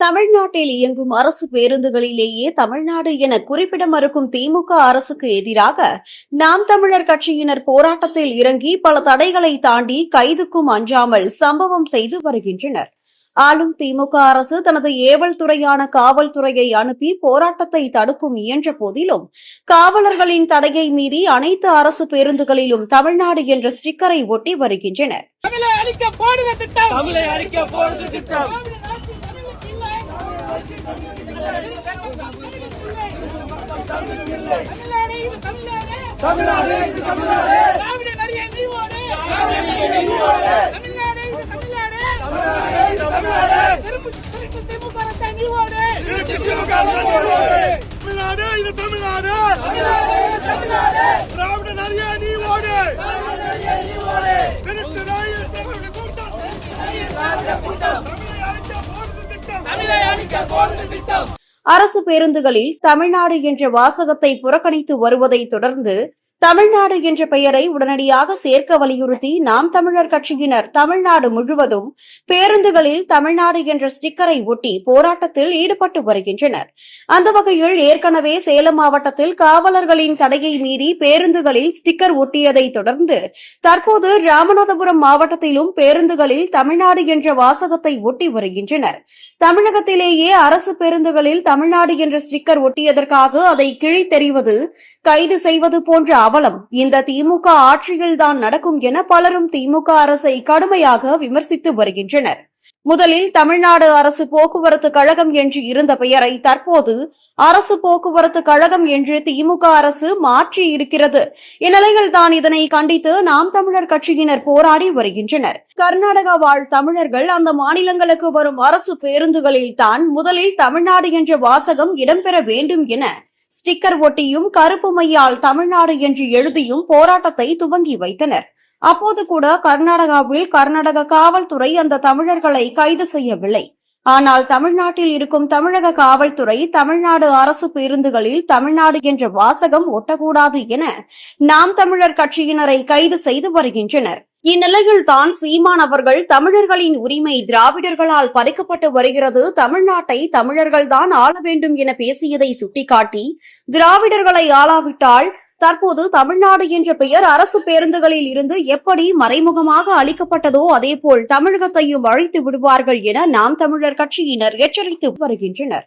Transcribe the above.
தமிழ்நாட்டில் இயங்கும் அரசு பேருந்துகளிலேயே தமிழ்நாடு என குறிப்பிட மறுக்கும் திமுக அரசுக்கு எதிராக நாம் தமிழர் கட்சியினர் போராட்டத்தில் இறங்கி பல தடைகளை தாண்டி கைதுக்கும் அஞ்சாமல் சம்பவம் செய்து வருகின்றனர். ஆளும் திமுக அரசு தனது ஏவல் துறையான காவல்துறையை அனுப்பி போராட்டத்தை தடுக்கும் இயன்ற போதிலும் காவலர்களின் தடையை மீறி அனைத்து அரசு பேருந்துகளிலும் தமிழ்நாடு என்ற ஸ்டிக்கரை ஒட்டி வருகின்றனர். அரசு பேருந்துகளில் தமிழ்நாடு என்ற வாசகத்தை புறக்கணித்து வருவதை தொடர்ந்து தமிழ்நாடு என்ற பெயரை உடனடியாக சேர்க்க வலியுறுத்தி நாம் தமிழர் கட்சியினர் தமிழ்நாடு முழுவதும் பேருந்துகளில் தமிழ்நாடு என்ற ஸ்டிக்கரை ஒட்டி போராட்டத்தில் ஈடுபட்டு வருகின்றனர். அந்த வகையில் ஏற்கனவே சேலம் மாவட்டத்தில் காவலர்களின் தடையை மீறி பேருந்துகளில் ஸ்டிக்கர் ஒட்டியதை தொடர்ந்து தற்போது ராமநாதபுரம் மாவட்டத்திலும் பேருந்துகளில் தமிழ்நாடு என்ற வாசகத்தை ஒட்டி வருகின்றனர். தமிழகத்திலேயே அரசு பேருந்துகளில் தமிழ்நாடு என்ற ஸ்டிக்கர் ஒட்டியதற்காக அதை கிழித்தெறிவது, கைது செய்வது போன்ற அவலம் இந்த திமுக ஆட்சியில்தான் நடக்கும் என பலரும் திமுக அரசை கடுமையாக விமர்சித்து வருகின்றனர். முதலில் தமிழ்நாடு அரசு போக்குவரத்து கழகம் என்று இருந்த பெயரை தற்போது அரசு போக்குவரத்து கழகம் என்று திமுக அரசு மாற்றி இருக்கிறது. இந்நிலையில்தான் இதனை கண்டித்து நாம் தமிழர் கட்சியினர் போராடி வருகின்றனர். கர்நாடகா வாழ் தமிழர்கள் அந்த மாநிலங்களுக்கு வரும் அரசு பேருந்துகளில் தான் முதலில் தமிழ்நாடு என்ற வாசகம் இடம்பெற வேண்டும் என ஸ்டிக்கர் ஒட்டியும் கருப்பு மையால் தமிழ்நாடு என்று எழுதியும் போராட்டத்தை துவங்கி வைத்தனர். அப்போது கூட கர்நாடகாவில் கர்நாடக காவல்துறை அந்த தமிழர்களை கைது செய்யவில்லை. ஆனால் தமிழ்நாட்டில் இருக்கும் தமிழக காவல்துறை தமிழ்நாடு அரசு பேருந்துகளில் தமிழ்நாடு என்ற வாசகம் ஒட்டக்கூடாது என நாம் தமிழர் கட்சியினரை கைது செய்து வருகின்றனர். இந்நிலையில்தான் சீமான் அவர்கள் தமிழர்களின் உரிமை திராவிடர்களால் பறிக்கப்பட்டு வருகிறது, தமிழ்நாட்டை தமிழர்கள்தான் ஆள வேண்டும் என பேசியதை சுட்டிக்காட்டி திராவிடர்களை ஆளாவிட்டால் தற்போது தமிழ்நாடு என்ற பெயர் அரசு பேருந்துகளில் இருந்து எப்படி மறைமுகமாக அளிக்கப்பட்டதோ அதேபோல் தமிழகத்தையும் அழித்து விடுவார்கள் என நாம் தமிழர் கட்சியினர் எச்சரித்து வருகின்றனர்.